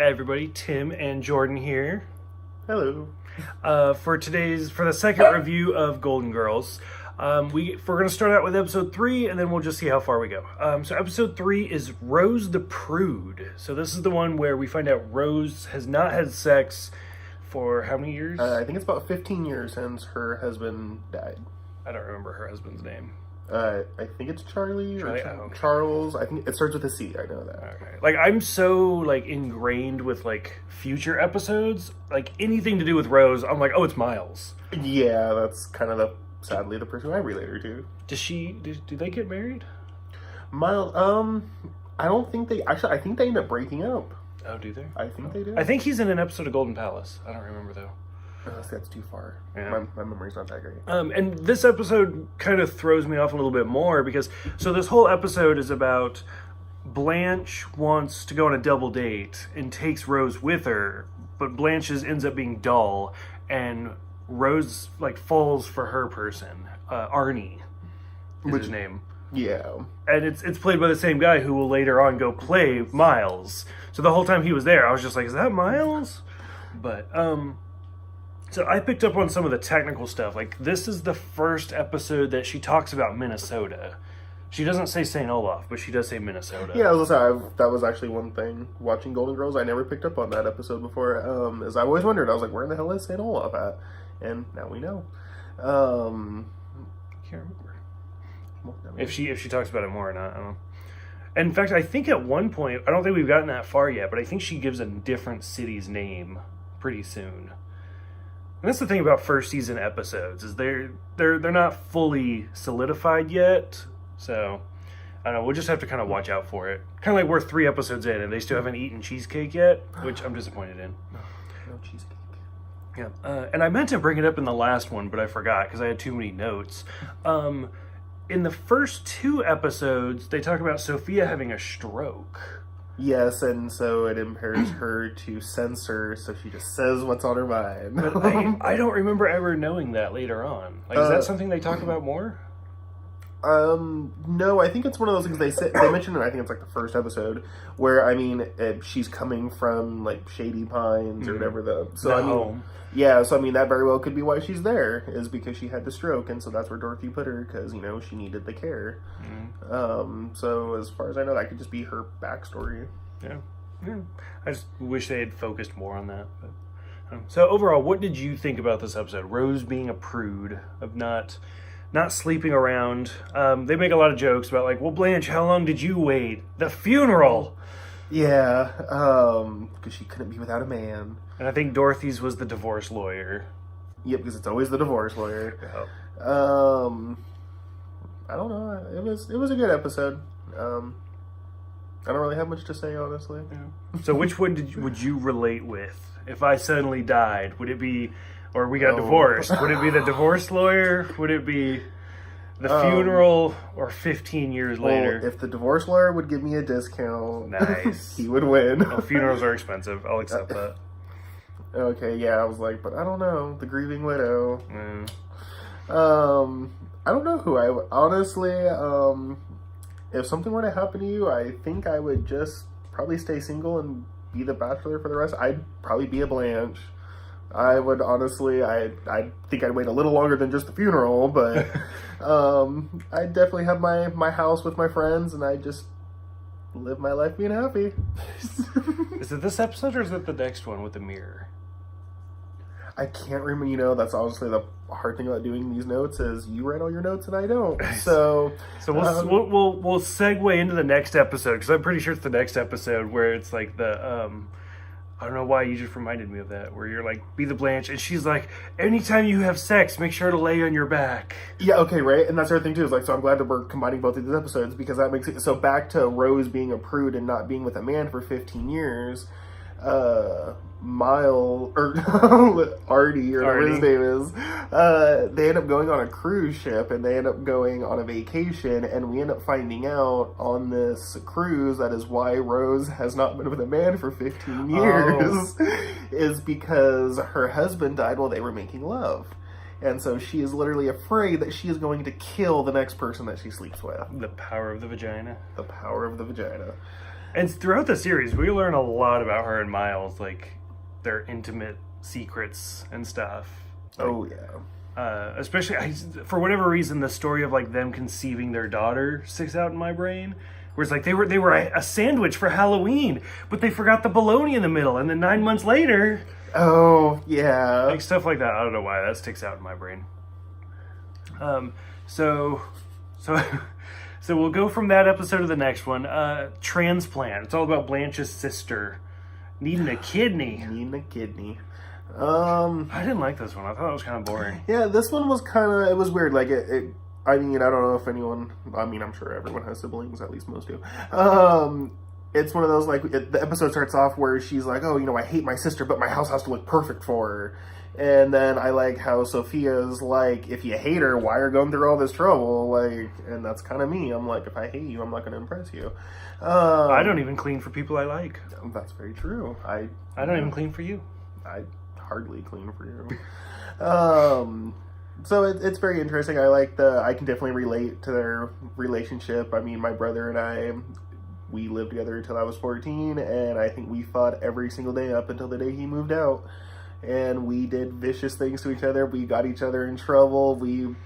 Hey everybody, Tim and Jordan here. Hello. For the second review of Golden Girls, we're going to start out with episode 3, and then we'll just see how far we go. So episode 3 is Rose the Prude. So this is the one where we find out Rose has not had sex for how many years? I think it's about 15 years since her husband died. I don't remember her husband's name. I think it's Charlie or Okay. Charles. I think it starts with a C. I know that. Okay. Like, I'm so, ingrained with, future episodes. Anything to do with Rose, I'm like, oh, it's Miles. Yeah, that's kind of sadly the person I relate her to. Do they get married? Miles, I don't think they, actually, I think they end up breaking up. Oh, do they? I think they do. I think he's in an episode of Golden Palace. I don't remember, though. That's too far. Yeah. My memory's not that great. And this episode kind of throws me off a little bit more because, so this whole episode is about Blanche wants to go on a double date and takes Rose with her, but Blanche ends up being dull, and Rose, falls for her person. Arnie is his name. Yeah. And it's played by the same guy who will later on go play Miles. So the whole time he was there, I was just like, is that Miles? But, so I picked up on some of the technical stuff. This is the first episode that she talks about Minnesota. She doesn't say St. Olaf, but she does say Minnesota. Yeah, that was actually one thing watching Golden Girls. I never picked up on that episode before. As I always wondered, I was like, where in the hell is St. Olaf at? And now we know. I can't remember. Well, if she talks about it more or not, I don't know. And in fact, I think at one point, I don't think we've gotten that far yet, but I think she gives a different city's name pretty soon. And that's the thing about first season episodes, is they're not fully solidified yet. So, I don't know, we'll just have to kind of watch out for it. Kind of like we're 3 episodes in and they still haven't eaten cheesecake yet, which I'm disappointed in. No cheesecake. Yeah, and I meant to bring it up in the last one, but I forgot because I had too many notes. In the first 2 episodes, they talk about Sophia having a stroke. Yes, and so it impairs her to censor, so she just says what's on her mind. But I don't remember ever knowing that later on. Is that something they talk about more? No, I think it's one of those things they mentioned it, I think it's the first episode, where, she's coming from, Shady Pines or whatever that very well could be why she's there, is because she had the stroke, and so that's where Dorothy put her, because, she needed the care. So as far as I know, that could just be her backstory. Yeah. I just wish they had focused more on that. But, so overall, what did you think about this episode? Rose being a prude, of not sleeping around. They make a lot of jokes about well, Blanche, how long did you wait? The funeral! Yeah, because she couldn't be without a man. And I think Dorothy's was the divorce lawyer. Yep, because it's always the divorce lawyer. Oh. I don't know. It was a good episode. I don't really have much to say, honestly. Yeah. So which one would you relate with? If I suddenly died, would it be... Or we got divorced. Would it be the divorce lawyer? Would it be the funeral? Or 15 years later? If the divorce lawyer would give me a discount, nice, he would win. Well, funerals are expensive. I'll accept that. Okay, yeah, I was like, but I don't know. The grieving widow. I don't know who I would. Honestly, if something were to happen to you, I think I would just probably stay single and be the bachelor for the rest. I'd probably be a Blanche. I would honestly, I think I'd wait a little longer than just the funeral, but I'd definitely have my house with my friends, and I'd just live my life being happy. Is it this episode, or is it the next one with the mirror? I can't remember. That's honestly the hard thing about doing these notes, is you write all your notes and I don't. So we'll segue into the next episode, because I'm pretty sure it's the next episode where it's I don't know why you just reminded me of that, where you're be the Blanche, and she's like, anytime you have sex, make sure to lay on your back. Yeah, okay, right? And that's the other thing, too, is so I'm glad that we're combining both of these episodes, because that makes it, so back to Rose being a prude and not being with a man for 15 years, Artie, or whatever his name is, they end up going on a cruise ship, and they end up going on a vacation, and we end up finding out on this cruise that is why Rose has not been with a man for 15 years, is because her husband died while they were making love. And so she is literally afraid that she is going to kill the next person that she sleeps with. The power of the vagina. The power of the vagina. And throughout the series, we learn a lot about her and Miles, like their intimate secrets and stuff. Like, oh yeah. Especially for whatever reason, the story of like them conceiving their daughter sticks out in my brain. Where it's like they were a sandwich for Halloween, but they forgot the bologna in the middle, and then 9 months later. Oh yeah. Like stuff like that. I don't know why that sticks out in my brain. So we'll go from that episode to the next one. Transplant. It's all about Blanche's sister needing a kidney. I didn't like this one. I thought it was kind of boring. Yeah, this one was it was weird. Like I mean, I don't know if anyone. I mean, I'm sure everyone has siblings. At least most do. It's one of those like the episode starts off where she's like, "Oh, I hate my sister, but my house has to look perfect for her." And then I like how Sophia's like, if you hate her, why are you going through all this trouble? Like, and that's kind of me. I'm like, if I hate you, I'm not going to impress you. I don't even clean for people I like. That's very true. I don't even clean for you. I hardly clean for you. So it's very interesting. I can definitely relate to their relationship. I mean, my brother and we lived together until I was 14, and I think we fought every single day up until the day he moved out. And we did vicious things to each other. We got each other in trouble. We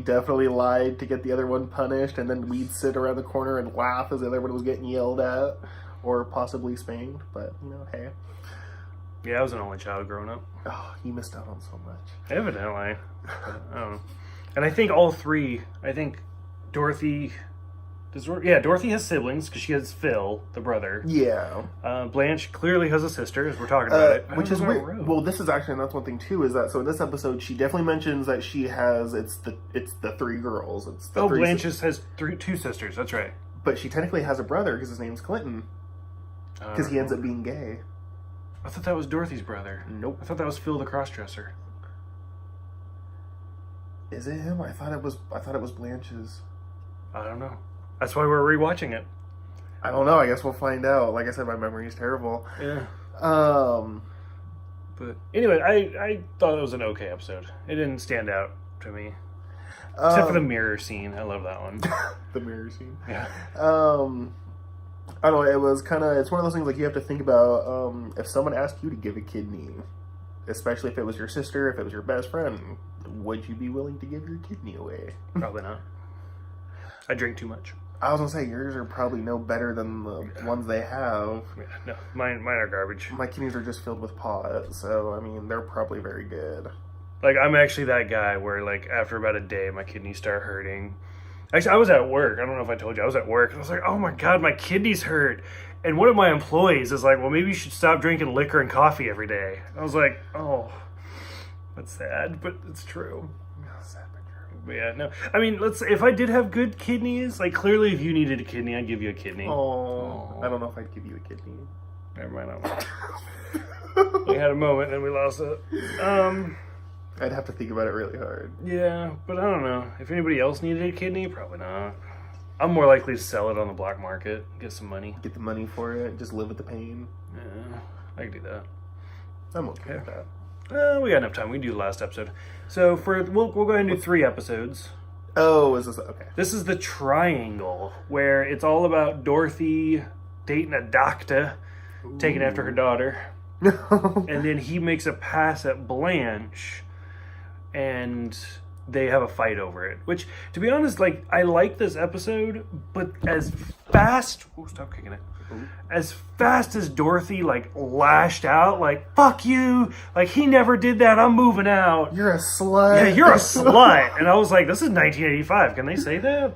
definitely lied to get the other one punished, and then we'd sit around the corner and laugh as the other one was getting yelled at or possibly spanked. But, hey. Yeah, I was an only child growing up. Oh, you missed out on so much. Evidently. I don't know. And I think all three, Dorothy... Dorothy has siblings because she has Phil, the brother. Yeah. Blanche clearly has a sister, as we're talking about it. Which is weird. Well, this is actually, and that's one thing too, is that, so in this episode, she definitely mentions that she has, it's the three girls. Blanche has two sisters, that's right. But she technically has a brother because his name's Clinton. Because he ends up being gay. I thought that was Dorothy's brother. Nope. I thought that was Phil the crossdresser. Is it him? I thought it was Blanche's. I don't know. That's why we're rewatching it. I don't know. I guess we'll find out. Like I said, my memory is terrible. Yeah. But anyway, I thought it was an okay episode. It didn't stand out to me. Except for the mirror scene. I love that one. The mirror scene. Yeah. I don't know. It was it's one of those things like you have to think about if someone asked you to give a kidney, especially if it was your sister, if it was your best friend, would you be willing to give your kidney away? Probably not. I drink too much. I was gonna say yours are probably no better than the ones they have. Yeah, no, mine are garbage. My kidneys are just filled with pot, so I mean they're probably very good. Like I'm actually that guy where like after about a day my kidneys start hurting. Actually, I was at work. I don't know if I told you. I was at work and I was like, "Oh my god, my kidneys hurt." And one of my employees is like, "Well, maybe you should stop drinking liquor and coffee every day." I was like, "Oh, that's sad, but it's true." But yeah, no. I mean, if I did have good kidneys, like clearly if you needed a kidney, I'd give you a kidney. Oh. I don't know if I'd give you a kidney. Never mind. We had a moment and we lost it. I'd have to think about it really hard. Yeah, but I don't know. If anybody else needed a kidney, probably not. I'm more likely to sell it on the black market, get some money. Get the money for it, just live with the pain. Yeah, I can do that. I'm okay with that. We got enough time. We can do the last episode. So we'll go ahead and do 3 episodes. Oh, is this okay? This is the triangle where it's all about Dorothy dating a doctor, taking after her daughter, and then he makes a pass at Blanche, and they have a fight over it. Which, to be honest, like I like this episode, but as fast as Dorothy like lashed out, like "fuck you," like he never did that. I'm moving out. You're a slut. Yeah, you're a slut. And I was like, this is 1985. Can they say that?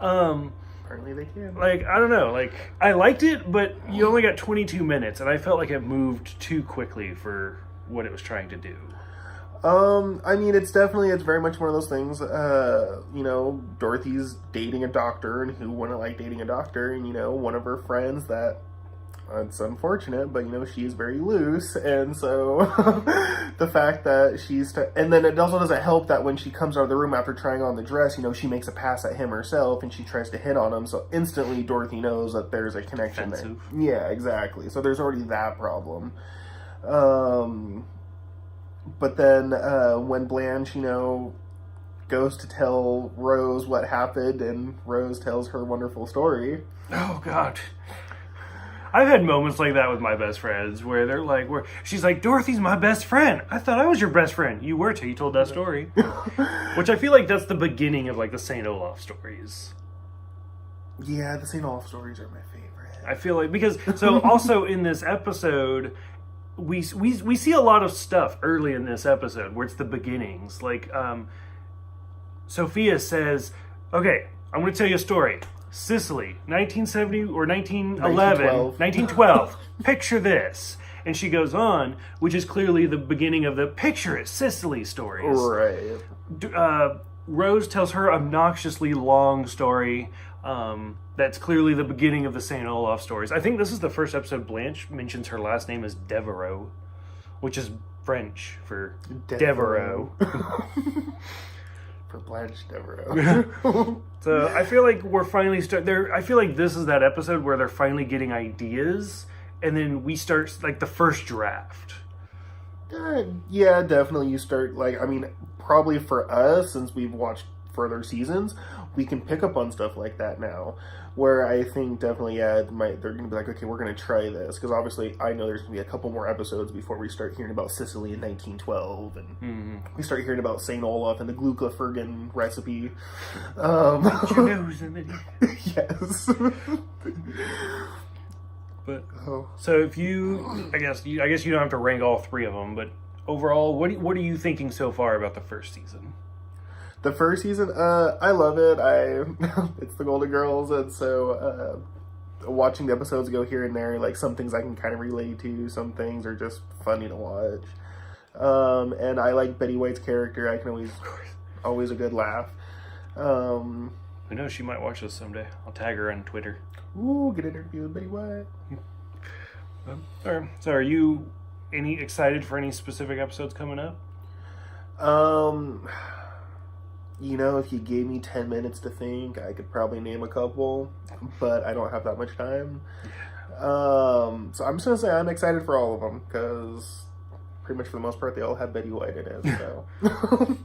Apparently they can. Like I don't know. Like I liked it, but you only got 22 minutes, and I felt like it moved too quickly for what it was trying to do. I mean, it's very much one of those things, Dorothy's dating a doctor, and who wouldn't like dating a doctor, and, one of her friends that, it's unfortunate, but, she is very loose, and so, the fact that and then it also doesn't help that when she comes out of the room after trying on the dress, she makes a pass at him herself, and she tries to hit on him, so instantly Dorothy knows that there's a connection there. Yeah, exactly, so there's already that problem. But then when Blanche, goes to tell Rose what happened, and Rose tells her wonderful story. Oh, God. I've had moments like that with my best friends where they're like, where she's like, Dorothy's my best friend. I thought I was your best friend. You were till you told that story. Which I feel like that's the beginning of like the St. Olaf stories. Yeah, the St. Olaf stories are my favorite. I feel like, because, so also in this episode, we see a lot of stuff early in this episode where it's the beginnings. Like, Sophia says, okay, I'm going to tell you a story. Sicily, 1970 or 1911, 1912. Picture this. And she goes on, which is clearly the beginning of the Picture It, Sicily stories. Right. Rose tells her obnoxiously long story. That's clearly the beginning of the St. Olaf stories. I think this is the first episode Blanche mentions her last name is Devereaux, which is French for Devereaux. For Blanche Devereaux. So I feel like we're finally I feel like this is that episode where they're finally getting ideas, and then we start like the first draft. Yeah, definitely. You start like, I mean, probably for us, since we've watched further seasons, we can pick up on stuff like that now. Where I think definitely, yeah, they're going to be like, okay, we're going to try this. Because obviously, I know there's going to be a couple more episodes before we start hearing about Sicily in 1912. And we start hearing about St. Olaf and the Glucofurgan recipe. Yes. But so if you, I guess you don't have to rank all three of them, but overall, what are you thinking so far about the first season? The first season, I love it. It's the Golden Girls, and so watching the episodes go here and there, like some things I can kind of relate to, some things are just funny to watch. And I like Betty White's character. I can always a good laugh. Who knows? She might watch this someday. I'll tag her on Twitter. Ooh, get an interview with Betty White. So, are you excited for any specific episodes coming up? You know, if you gave me 10 minutes to think, I could probably name a couple, but I don't have that much time. So I'm just going to say I'm excited for all of them, because pretty much for the most part, they all have Betty White in it, so. I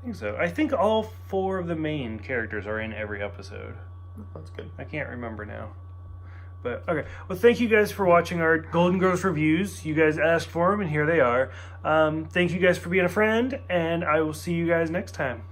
think so. I think all 4 of the main characters are in every episode. That's good. I can't remember now. But, okay. Well, thank you guys for watching our Golden Girls reviews. You guys asked for them, and here they are. Thank you guys for being a friend, and I will see you guys next time.